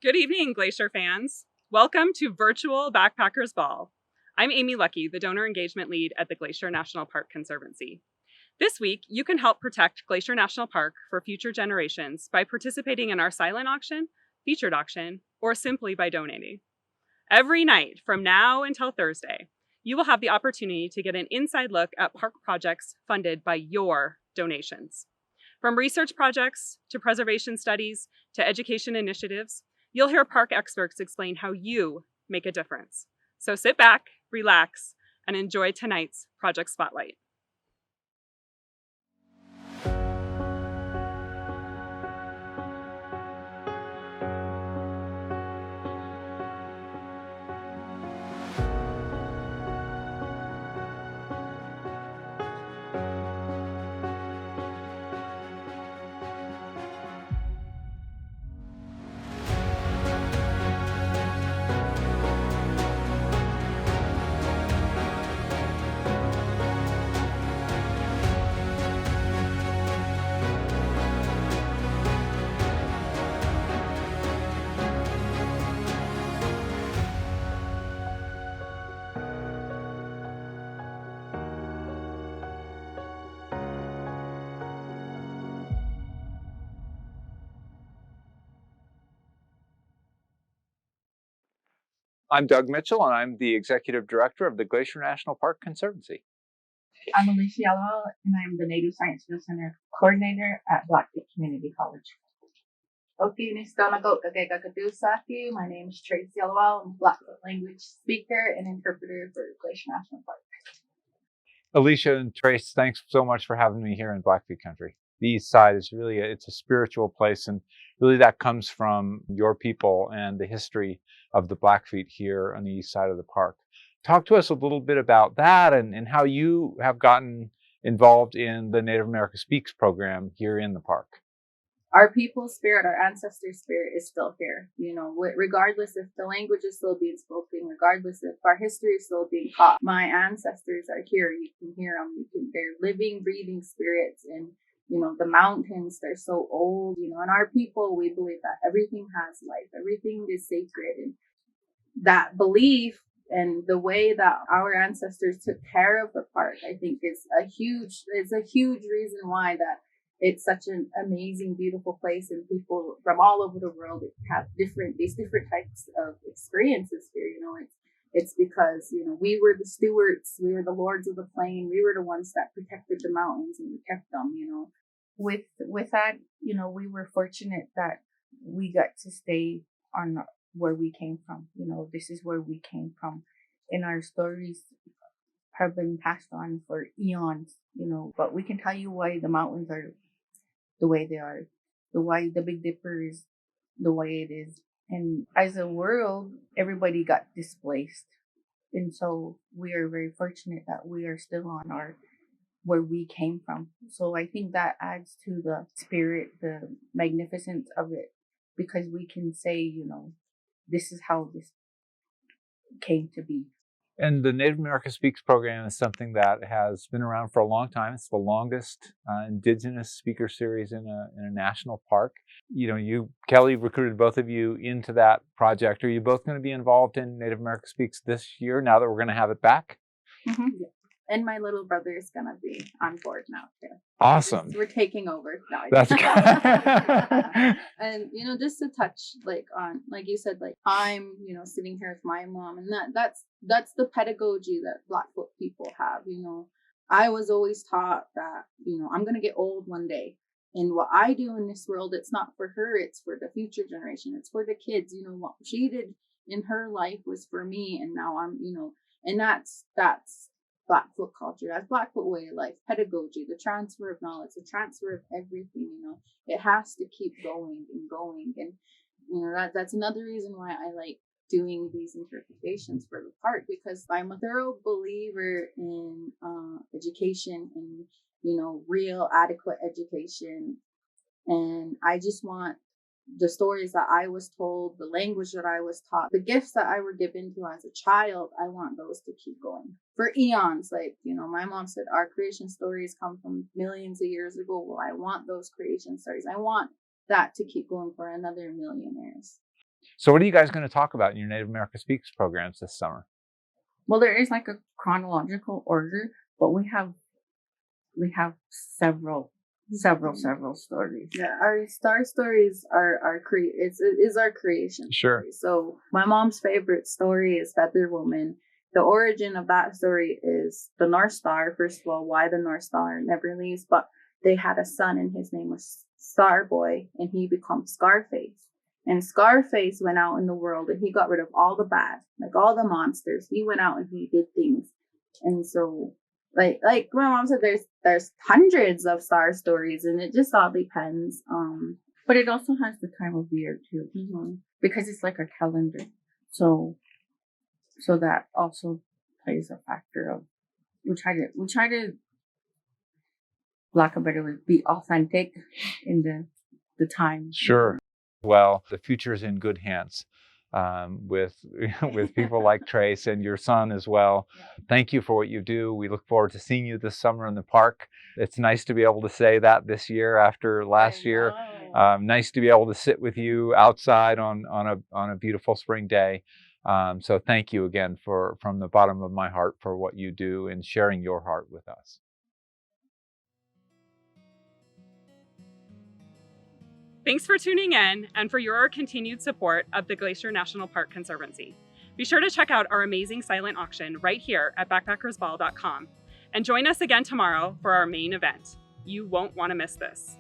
Good evening, Glacier fans. Welcome to Virtual Backpackers Ball. I'm Amy Lucke, the Donor Engagement Lead at the Glacier National Park Conservancy. This week, you can help protect Glacier National Park for future generations by participating in our silent auction, featured auction, or simply by donating. Every night from now until Thursday, you will have the opportunity to get an inside look at park projects funded by your donations. From research projects to preservation studies to education initiatives, you'll hear park experts explain how you make a difference. So sit back, relax, and enjoy tonight's Project Spotlight. I'm Doug Mitchell, and I'm the Executive Director of the Glacier National Park Conservancy. I'm Alicia, and I'm the Native Science Field Center Coordinator at Blackfoot Community College. My name is Treyace. I'm a Blackfoot language speaker and interpreter for Glacier National Park. Alicia and Treyace, thanks so much for having me here in Blackfeet country. The East Side is really it's a spiritual place, and really that comes from your people and the history of the Blackfeet here on the east side of the park. Talk to us a little bit about that and how you have gotten involved in the Native America Speaks program here in the park. Our people's spirit, our ancestors' spirit is still here. Regardless if the language is still being spoken, regardless if our history is still being taught, my ancestors are here. You can hear them. They're living, breathing spirits. And, the mountains, they're so old, and our people, we believe that everything has life. Everything is sacred. And that belief and the way that our ancestors took care of the park, I think is a huge reason why that it's such an amazing, beautiful place, and people from all over the world have these different types of experiences here. It's because we were the stewards, we were the lords of the plain, we were the ones that protected the mountains and we kept them. With that, we were fortunate that we got to stay on where we came from. This is where we came from, and our stories have been passed on for eons. But we can tell you why the mountains are the way they are, why the Big Dipper is the way it is. And as a world, everybody got displaced. And so we are very fortunate that we are still on where we came from. So I think that adds to the spirit, the magnificence of it, because we can say, this is how this came to be. And the Native America Speaks program is something that has been around for a long time. It's the longest Indigenous speaker series in a national park. Kelly recruited both of you into that project. Are you both going to be involved in Native America Speaks this year now that we're going to have it back? Mm-hmm. Yeah. And my little brother is going to be on board now too. Awesome. We're taking over. No, that's good. And just to touch on, like you said, I'm sitting here with my mom, and that's the pedagogy that Blackfoot people have. I was always taught that I'm gonna get old one day, and what I do in this world, it's not for her, it's for the future generation, it's for the kids. What she did in her life was for me, and now I'm and that's Blackfoot culture, that's Blackfoot way of life, pedagogy, the transfer of knowledge, the transfer of everything. It has to keep going and going, and that's another reason why I like doing these interpretations for the park, because I'm a thorough believer in education and real adequate education, and I just want the stories that I was told, the language that I was taught, the gifts that I were given to as a child, I want those to keep going for eons. My mom said, our creation stories come from millions of years ago. Well, I want those creation stories. I want that to keep going for another million years. So what are you guys going to talk about in your Native America Speaks programs this summer? Well, there is like a chronological order, but we have several stories. Yeah, our star stories are is our creation. Sure. Story. So my mom's favorite story is Feather Woman. The origin of that story is the North Star. First of all, why the North Star never leaves, but they had a son and his name was Star Boy, and he becomes Scarface. And Scarface went out in the world and he got rid of all the bad, like all the monsters. He went out and he did things. And so like my mom said, there's hundreds of star stories, and it just all depends. But it also has the time of year too, because it's like a calendar. So that also plays a factor of we try to lack of better word, be authentic in the time. Sure. Well, the future's in good hands with people like Treyace and your son as well. Yeah. Thank you for what you do. We look forward to seeing you this summer in the park. It's nice to be able to say that this year after last year. Nice to be able to sit with you outside on a beautiful spring day. So thank you again from the bottom of my heart for what you do and sharing your heart with us. Thanks for tuning in and for your continued support of the Glacier National Park Conservancy. Be sure to check out our amazing silent auction right here at backpackersball.com and join us again tomorrow for our main event. You won't want to miss this.